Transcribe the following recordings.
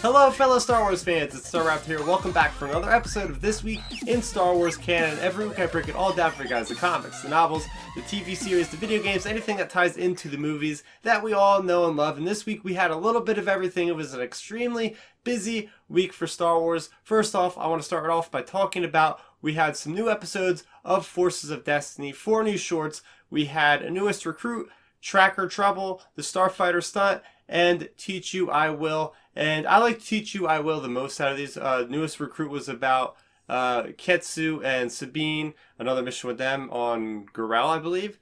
Hello fellow Star Wars fans, it's Starrapter here. Welcome back for another episode of This Week in Star Wars Canon. Every week I break it all down for you guys, the comics, the novels, the TV series, the video games, anything that ties into the movies that we all know and love. And this week we had a little bit of everything. It was an extremely busy week for Star Wars. First off, I want to start off by talking about we had some new episodes of Forces of Destiny, 4 new shorts. We had a newest recruit, Tracker Trouble, the Starfighter Stunt, and Teach You I Will. And I like Teach You I Will the most out of these. Newest recruit was about Ketsu and Sabine, another mission with them on Gurel, I believe.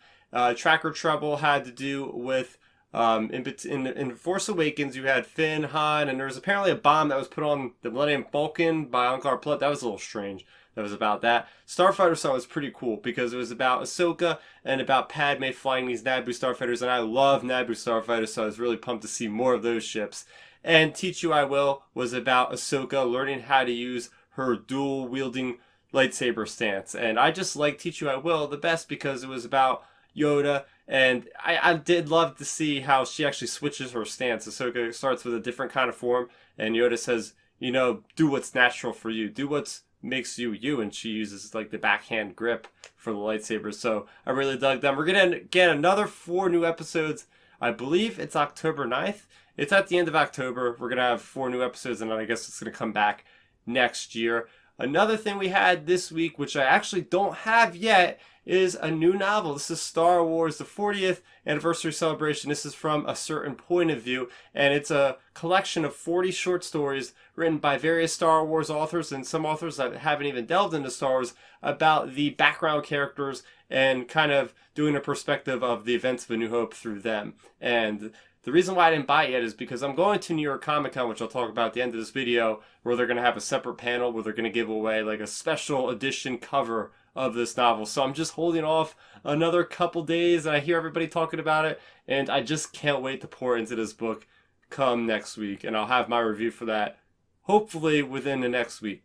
Tracker Trouble had to do with, in Force Awakens, you had Finn, Han, and there was apparently a bomb that was put on the Millennium Falcon by Ankar Plutt. That was a little strange. That was about that. Starfighter Stunt was pretty cool because it was about Ahsoka and about Padme flying these Naboo starfighters, and I love Naboo starfighters, so I was really pumped to see more of those ships. And Teach You I Will was about Ahsoka learning how to use her dual-wielding lightsaber stance. And I just like Teach You I Will the best because it was about Yoda, and I did love to see how she actually switches her stance. Ahsoka starts with a different kind of form, and Yoda says, you know, do what's natural for you. Do what's makes you you, and she uses like the backhand grip for the lightsaber. So I really dug them. We're gonna get another 4 new episodes. I believe it's October 9th. It's at the end of October. We're gonna have 4 new episodes, and then I guess it's gonna come back next year. Another thing we had this week, which I actually don't have yet, is a new novel. This is Star Wars, the 40th anniversary celebration. This is from A Certain Point of View, and it's a collection of 40 short stories written by various Star Wars authors and some authors that haven't even delved into Star Wars about the background characters and kind of doing a perspective of the events of A New Hope through them. And the reason why I didn't buy it yet is because I'm going to New York Comic Con, which I'll talk about at the end of this video, where they're going to have a separate panel where they're going to give away like a special edition cover of this novel. So I'm just holding off another couple days, and I hear everybody talking about it, and I just can't wait to pour into this book come next week, and I'll have my review for that hopefully within the next week.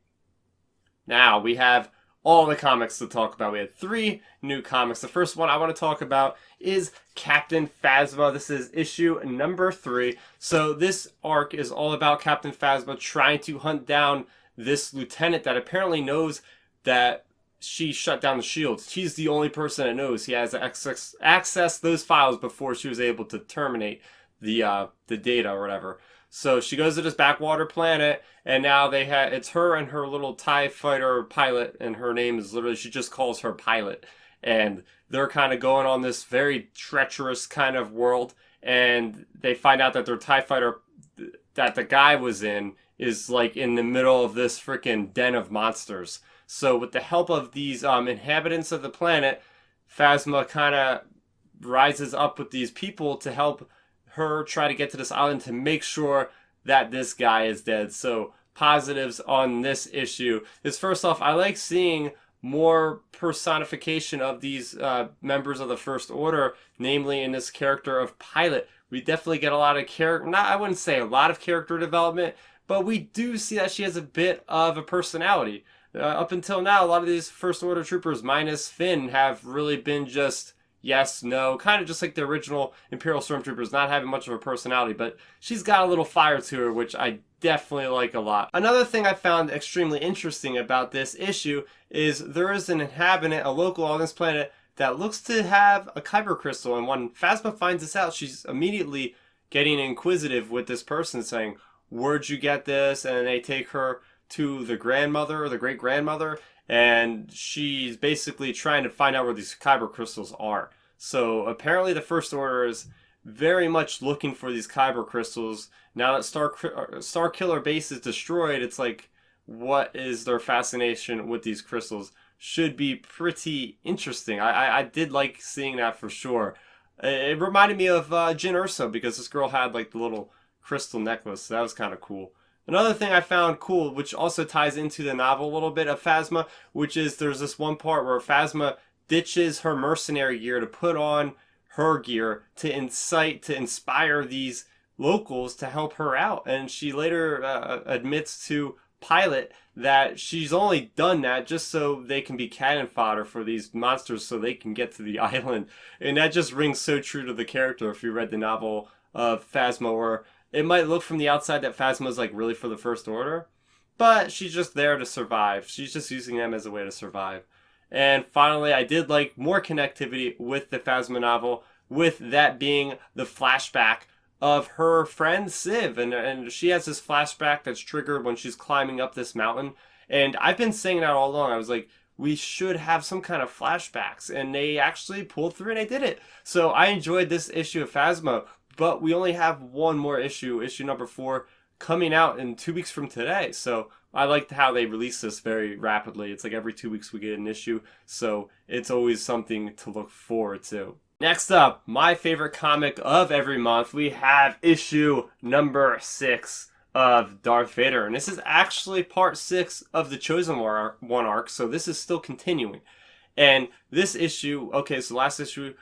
Now we have all the comics to talk about. We had 3 new comics. The first one I want to talk about is Captain Phasma. This is issue number 3. So this arc is all about Captain Phasma trying to hunt down this lieutenant that apparently knows that she shut down the shields. She's the only person that knows. He has access those files before she was able to terminate the data or whatever. So she goes to this backwater planet, and now it's her and her little TIE fighter pilot, and her name is literally, she just calls her Pilot. And they're kind of going on this very treacherous kind of world, and they find out that their TIE fighter that the guy was in is like in the middle of this freaking den of monsters. So with the help of these inhabitants of the planet, Phasma kind of rises up with these people to help her try to get to this island to make sure that this guy is dead. So positives on this issue is, first off, I like seeing more personification of these members of the First Order, namely in this character of Pilot. We definitely get a lot of I wouldn't say a lot of character development, but we do see that she has a bit of a personality. Up until now, a lot of these First Order troopers, minus Finn, have really been just yes, no, kind of just like the original Imperial Stormtroopers, not having much of a personality, but she's got a little fire to her, which I definitely like a lot. Another thing I found extremely interesting about this issue is there is an inhabitant, a local on this planet, that looks to have a kyber crystal, and when Phasma finds this out, she's immediately getting inquisitive with this person, saying, where'd you get this? And they take her to the grandmother, or the great-grandmother, and she's basically trying to find out where these kyber crystals are. So apparently the First Order is very much looking for these kyber crystals. Now that Starkiller base is destroyed, it's like, what is their fascination with these crystals? Should be pretty interesting. I did like seeing that for sure. It reminded me of Jyn Erso, because this girl had like the little crystal necklace. So that was kind of cool. Another thing I found cool, which also ties into the novel a little bit of Phasma, which is there's this one part where Phasma ditches her mercenary gear to put on her gear to inspire these locals to help her out. And she later admits to Pilot that she's only done that just so they can be cannon fodder for these monsters so they can get to the island. And that just rings so true to the character if you read the novel of Phasma, where it might look from the outside that Phasma is like really for the First Order, but she's just there to survive. She's just using them as a way to survive. And finally, I did like more connectivity with the Phasma novel, with that being the flashback of her friend Civ, and she has this flashback that's triggered when she's climbing up this mountain. And I've been saying that all along. I was like, we should have some kind of flashbacks, and they actually pulled through and they did it. So I enjoyed this issue of Phasma, but we only have one more issue number 4, coming out in 2 weeks from today. So I liked how they release this very rapidly. It's like every 2 weeks we get an issue, so it's always something to look forward to. Next up, my favorite comic of every month, we have issue number 6 of Darth Vader. And this is actually part 6 of the Chosen One arc, so this is still continuing. And this issue, okay, so last issue,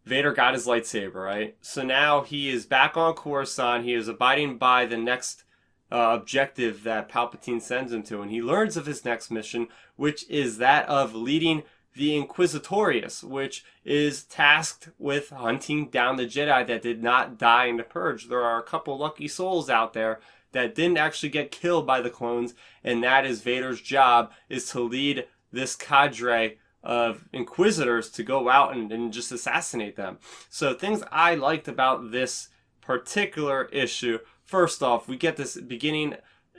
Vader got his lightsaber, right? So now he is back on Coruscant. He is abiding by the next objective that Palpatine sends him to. And he learns of his next mission, which is that of leading the Inquisitorius, which is tasked with hunting down the Jedi that did not die in the Purge. There are a couple lucky souls out there that didn't actually get killed by the clones, and that is Vader's job, is to lead this cadre of Inquisitors to go out and just assassinate them. So things I liked about this particular issue, first off, we get this beginning,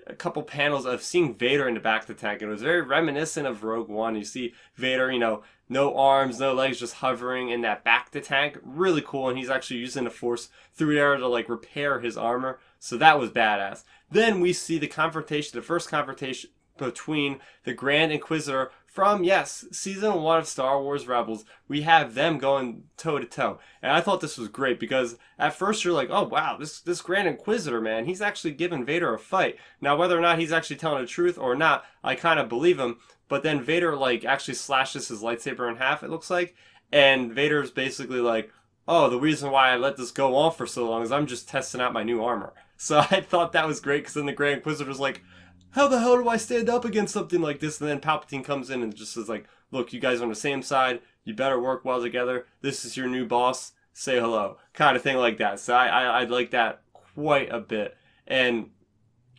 a couple panels of seeing Vader in the back of the tank, and it was very reminiscent of Rogue One. You see Vader, no arms, no legs, just hovering in that back of the tank. Really cool, and he's actually using the Force through there to like repair his armor. So that was badass. Then we see the first confrontation between the Grand Inquisitor from, yes, Season 1 of Star Wars Rebels. We have them going toe-to-toe. And I thought this was great because at first you're like, oh, wow, this Grand Inquisitor, man, he's actually giving Vader a fight. Now, whether or not he's actually telling the truth or not, I kind of believe him. But then Vader, actually slashes his lightsaber in half, it looks like. And Vader's basically like, oh, the reason why I let this go on for so long is I'm just testing out my new armor. So I thought that was great because then the Grand Inquisitor's like, how the hell do I stand up against something like this? And then Palpatine comes in and just is like, look, you guys are on the same side. You better work well together. This is your new boss. Say hello. Kind of thing like that. So I like that quite a bit. And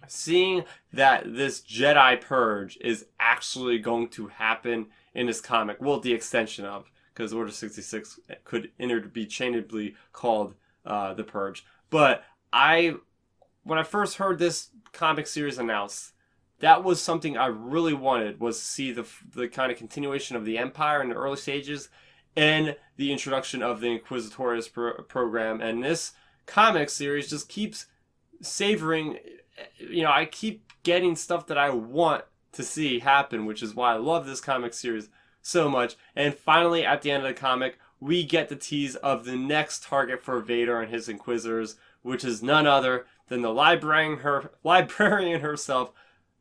seeing that this Jedi Purge is actually going to happen in this comic, well, the extension of, because Order 66 could interchangeably called the Purge. But when I first heard this comic series announced, that was something I really wanted, was to see the kind of continuation of the Empire in the early stages and the introduction of the Inquisitorius program. And this comic series just keeps savoring, I keep getting stuff that I want to see happen, which is why I love this comic series so much. And finally, at the end of the comic, we get the tease of the next target for Vader and his Inquisitors, which is none other than the librarian herself,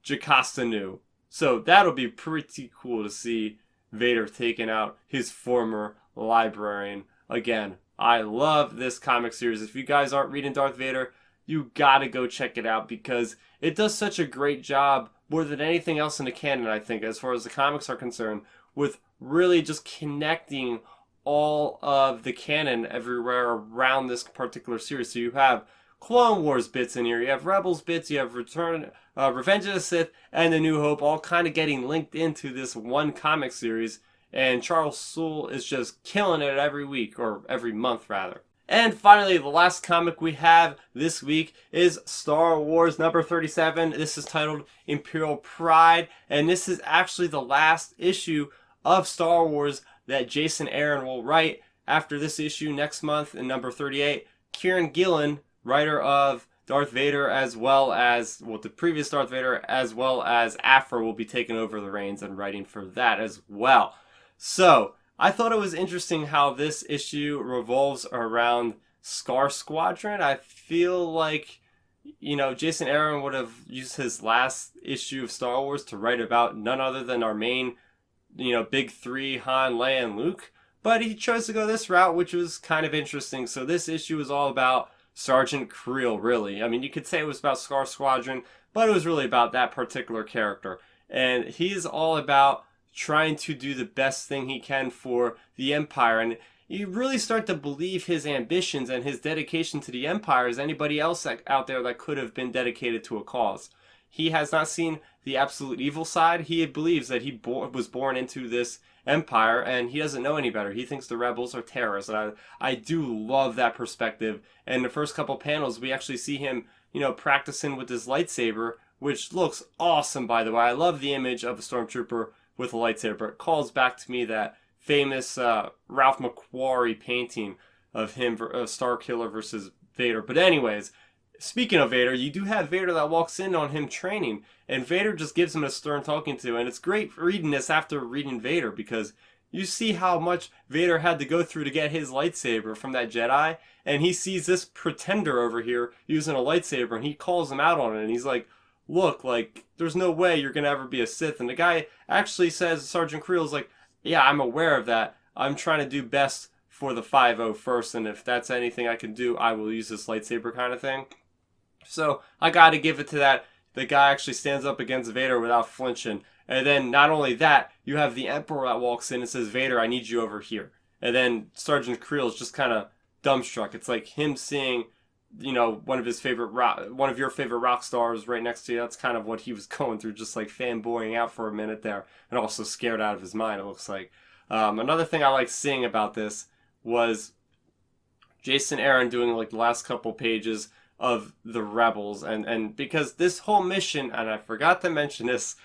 Jocasta Nu. So that'll be pretty cool to see Vader taking out his former librarian. Again, I love this comic series. If you guys aren't reading Darth Vader, you gotta go check it out because it does such a great job, more than anything else in the canon, I think, as far as the comics are concerned, with really just connecting all of the canon everywhere around this particular series. So you have Clone Wars bits in here, you have Rebels bits, you have Revenge of the Sith, and The New Hope, all kind of getting linked into this one comic series. And Charles Soule is just killing it every week, or every month rather. And finally, the last comic we have this week is Star Wars number 37. This is titled Imperial Pride, and this is actually the last issue of Star Wars that Jason Aaron will write. After this issue next month in number 38, Kieran Gillen, writer of Darth Vader as well as, the previous Darth Vader as well as Afra, will be taking over the reins and writing for that as well. So, I thought it was interesting how this issue revolves around Scar Squadron. I feel like, Jason Aaron would have used his last issue of Star Wars to write about none other than our main, big three, Han, Leia, and Luke. But he chose to go this route, which was kind of interesting. So this issue is all about Sergeant Kreel, really. I mean, you could say it was about Scar Squadron, but it was really about that particular character. And he's all about trying to do the best thing he can for the Empire. And, you really start to believe his ambitions and his dedication to the Empire as anybody else out there that could have been dedicated to a cause. He has not seen the absolute evil side. He believes that he was born into this empire and he doesn't know any better. He thinks the rebels are terrorists. And I do love that perspective. And in the first couple panels, we actually see him, practicing with his lightsaber, which looks awesome, by the way. I love the image of a stormtrooper with a lightsaber. It calls back to me that famous Ralph McQuarrie painting of him, Starkiller versus Vader. But anyways, speaking of Vader, you do have Vader that walks in on him training, and Vader just gives him a stern talking to, and it's great reading this after reading Vader, because you see how much Vader had to go through to get his lightsaber from that Jedi, and he sees this pretender over here using a lightsaber, and he calls him out on it, and he's like, look, like, there's no way you're gonna ever be a Sith. And the guy actually says, Sergeant Kreel is like, yeah, I'm aware of that. I'm trying to do best for the 5-0 first, and if that's anything I can do, I will use this lightsaber kind of thing. So I gotta give it to that. The guy actually stands up against Vader without flinching. And then not only that, you have the Emperor that walks in and says, Vader, I need you over here. And then Sergeant Kreel is just kind of dumbstruck. It's like him seeing, one of your favorite rock stars right next to you. That's kind of what he was going through, just like fanboying out for a minute there, and also scared out of his mind, it looks like. Another thing I like seeing about this was Jason Aaron doing like the last couple pages of the rebels, and because this whole mission, and I forgot to mention this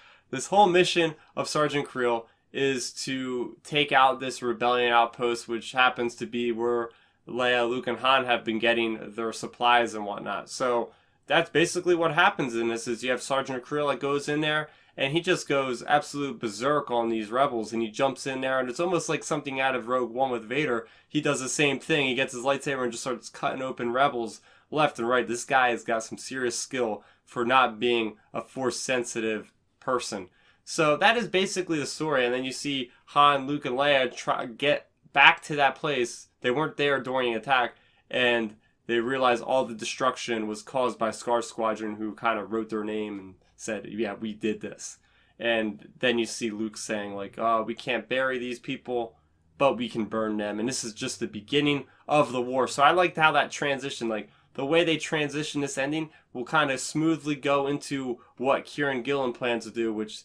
whole mission of Sergeant Kreel is to take out this rebellion outpost, which happens to be where Leia, Luke, and Han have been getting their supplies and whatnot. So that's basically what happens in this, is you have Sergeant Kreel that goes in there, and he just goes absolute berserk on these rebels, and he jumps in there, and it's almost like something out of Rogue One with Vader. He does the same thing. He gets his lightsaber and just starts cutting open rebels left and right. This guy has got some serious skill for not being a Force-sensitive person. So that is basically the story, and then you see Han, Luke, and Leia try to get back to that place. They weren't there during the attack, and they realized all the destruction was caused by Scar Squadron, who kind of wrote their name and said, yeah, we did this. And then you see Luke saying, like, oh, we can't bury these people, but we can burn them. And this is just the beginning of the war. So I liked how that transition, like, the way they transition this ending will kind of smoothly go into what Kieran Gillen plans to do, which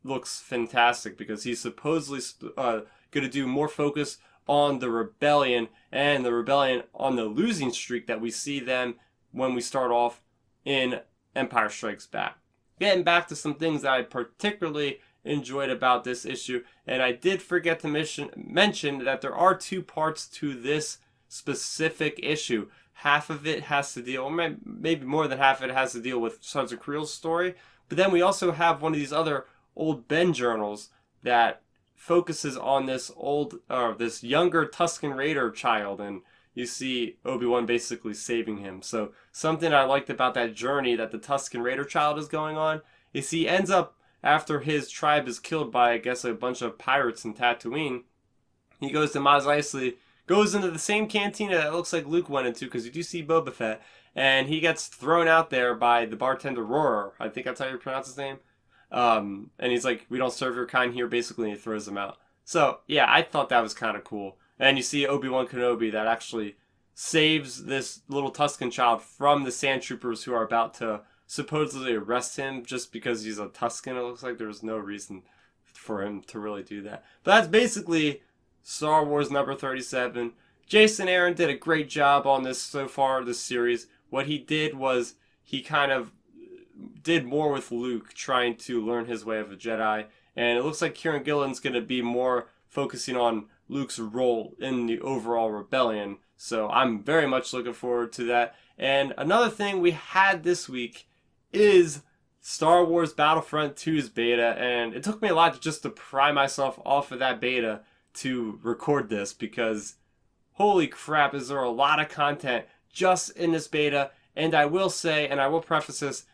looks fantastic, because he's supposedly going to do more focus on the rebellion, and the rebellion on the losing streak that we see them when we start off in Empire Strikes Back. Getting back to some things that I particularly enjoyed about this issue, and I did forget to mention that there are two parts to this specific issue. Half of it has to deal, or maybe more than half of it has to deal with Sergeant Kreel's story, but then we also have one of these other old Ben journals that focuses on this this younger Tusken Raider child, and you see Obi-Wan basically saving him. So something I liked about that journey that the Tusken Raider child is going on is he ends up, after his tribe is killed by, I guess, a bunch of pirates in Tatooine, he goes to Mos Eisley, goes into the same cantina that looks like Luke went into, because you do see Boba Fett, and he gets thrown out there by the bartender Roar. I think that's how you pronounce his name. And he's like, we don't serve your kind here, basically, and he throws them out. So, yeah, I thought that was kind of cool. And you see Obi-Wan Kenobi that actually saves this little Tusken child from the sand troopers who are about to supposedly arrest him just because he's a Tusken. It looks like there's no reason for him to really do that. But that's basically Star Wars number 37. Jason Aaron did a great job on this so far, this series. What he did was he kind of did more with Luke, trying to learn his way of a Jedi. And it looks like Kieran Gillen's going to be more focusing on Luke's role in the overall rebellion. So I'm very much looking forward to that. And another thing we had this week is Star Wars Battlefront 2's beta. And it took me a lot just to pry myself off of that beta to record this, because holy crap, is there a lot of content just in this beta. And I will say, and I will preface this,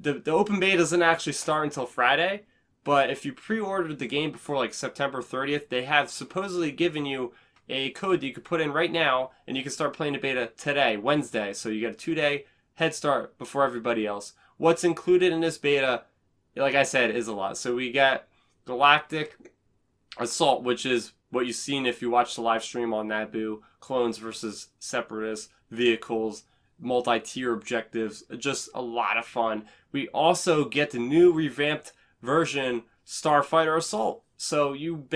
the open beta doesn't actually start until Friday, but if you pre-ordered the game before like September 30th, they have supposedly given you a code that you could put in right now, and you can start playing the beta today, Wednesday. So you get a 2-day head start before everybody else. What's included in this beta, like I said, is a lot. So we got Galactic Assault, which is what you've seen if you watch the live stream on Naboo, clones versus separatists, vehicles, multi-tier objectives, just a lot of fun. We also get the new revamped version, Starfighter Assault. So you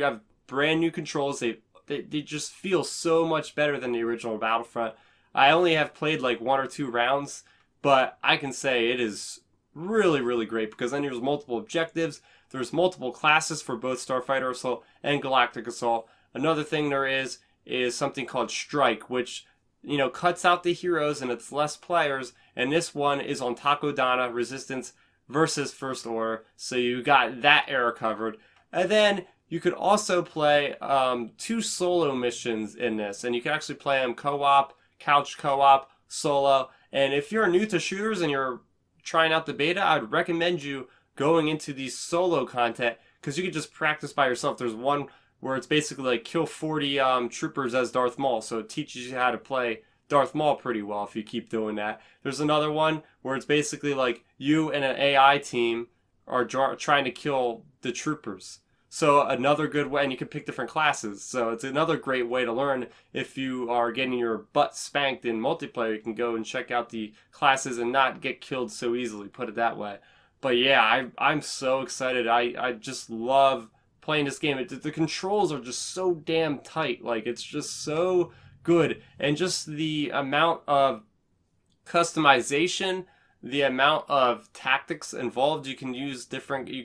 have brand new controls. They just feel so much better than the original Battlefront. I only have played like 1 or 2 rounds, but I can say it is really, really great because then there's multiple objectives. There's multiple classes for both Starfighter Assault and Galactic Assault. Another thing there is something called Strike, which, cuts out the heroes and it's less players. And this one is on Takodana, Resistance versus First Order. So you got that era covered. And then you could also play 2 solo missions in this. And you can actually play them co-op, couch co-op, solo. And if you're new to shooters and you're trying out the beta, I'd recommend you going into these solo content because you can just practice by yourself. There's one where it's basically like kill 40 troopers as Darth Maul, so it teaches you how to play Darth Maul pretty well if you keep doing that. There's another one where it's basically like you and an AI team are trying to kill the troopers. So another good way, and you can pick different classes. So it's another great way to learn if you are getting your butt spanked in multiplayer. You can go and check out the classes and not get killed so easily, put it that way. But yeah, I'm so excited. I just love playing this game. The controls are just so damn tight. Like, it's just so good. And just the amount of customization, the amount of tactics involved. You can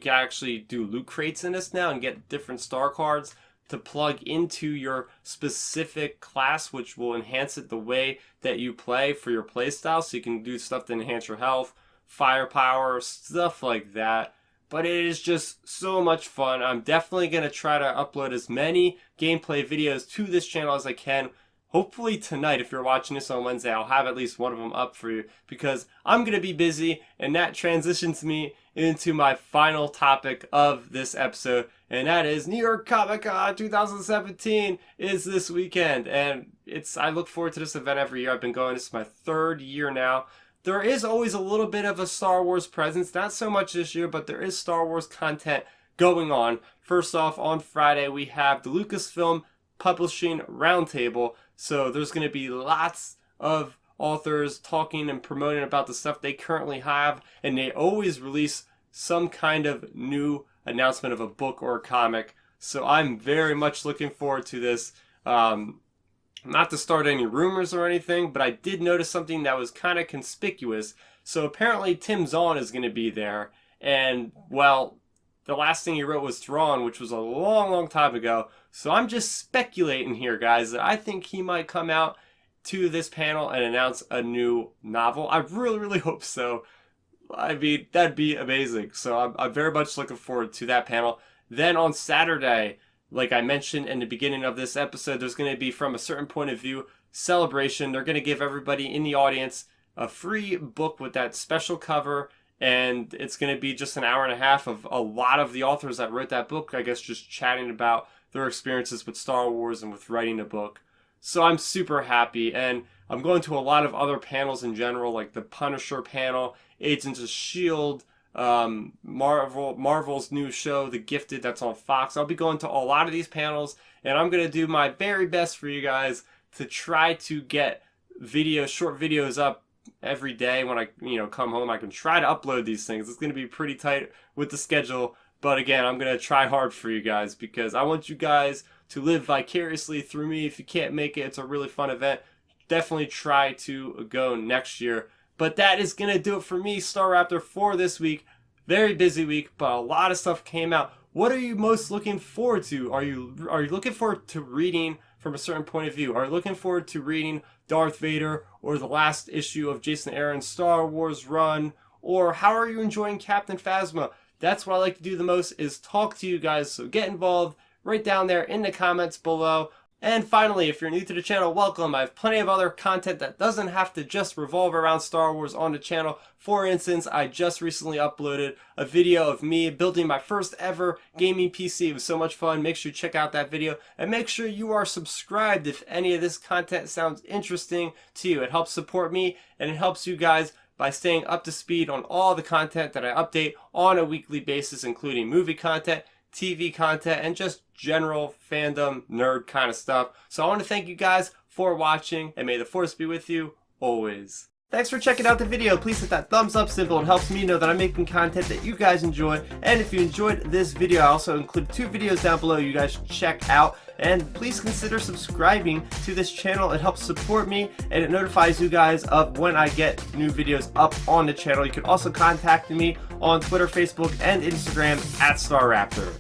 actually do loot crates in this now and get different star cards to plug into your specific class, which will enhance it the way that you play for your playstyle. So you can do stuff to enhance your health, firepower, stuff like that. But it is just so much fun. I'm definitely going to try to upload as many gameplay videos to this channel as I can. Hopefully tonight, if you're watching this on Wednesday, I'll have at least one of them up for you because I'm going to be busy, and that transitions me into my final topic of this episode, and that is New York Comic Con 2017 is this weekend, and I look forward to this event every year. I've been going, this is my 3rd year now. There is always a little bit of a Star Wars presence, not so much this year, but there is Star Wars content going on. First off, on Friday, we have the Lucasfilm Publishing Roundtable. So there's going to be lots of authors talking and promoting about the stuff they currently have, and they always release some kind of new announcement of a book or a comic. So I'm very much looking forward to this. Not to start any rumors or anything, but I did notice something that was kind of conspicuous. So apparently Tim Zahn is going to be there, and well, the last thing he wrote was Thrawn, which was a long, long time ago. So I'm just speculating here, guys, that I think he might come out to this panel and announce a new novel. I really, really hope so. I mean, that'd be amazing. So I'm very much looking forward to that panel. Then on Saturday, like I mentioned in the beginning of this episode, there's going to be, from a certain point of view, celebration. They're going to give everybody in the audience a free book with that special cover. And it's going to be just an hour and a half of a lot of the authors that wrote that book, I guess, just chatting about their experiences with Star Wars and with writing a book. So I'm super happy. And I'm going to a lot of other panels in general, like the Punisher panel, Agents of S.H.I.E.L.D., Marvel's new show, The Gifted, that's on Fox. I'll be going to a lot of these panels, and I'm going to do my very best for you guys to try to get short videos up every day. When I come home, I can try to upload these things. It's going to be pretty tight with the schedule, but again, I'm going to try hard for you guys because I want you guys to live vicariously through me. If you can't make it, it's a really fun event. Definitely try to go next year. But that is going to do it for me, Starrapter, for this week. Very busy week, but a lot of stuff came out. What are you most looking forward to? Are you looking forward to reading from a certain point of view? Are you looking forward to reading Darth Vader or the last issue of Jason Aaron's Star Wars run? Or how are you enjoying Captain Phasma? That's what I like to do the most, is talk to you guys. So get involved right down there in the comments below. And finally, if you're new to the channel, welcome. I have plenty of other content that doesn't have to just revolve around Star Wars on the channel. For instance, I just recently uploaded a video of me building my first ever gaming PC. It was so much fun. Make sure you check out that video. And make sure you are subscribed if any of this content sounds interesting to you. It helps support me, and it helps you guys by staying up to speed on all the content that I update on a weekly basis, including movie content, TV content, and just general fandom, nerd kind of stuff. So I want to thank you guys for watching, and may the force be with you always. Thanks for checking out the video. Please hit that thumbs up symbol. It helps me know that I'm making content that you guys enjoy. And if you enjoyed this video, I also include 2 videos down below you guys should check out. And please consider subscribing to this channel. It helps support me and it notifies you guys of when I get new videos up on the channel. You can also contact me on Twitter, Facebook, and Instagram at Starrapter.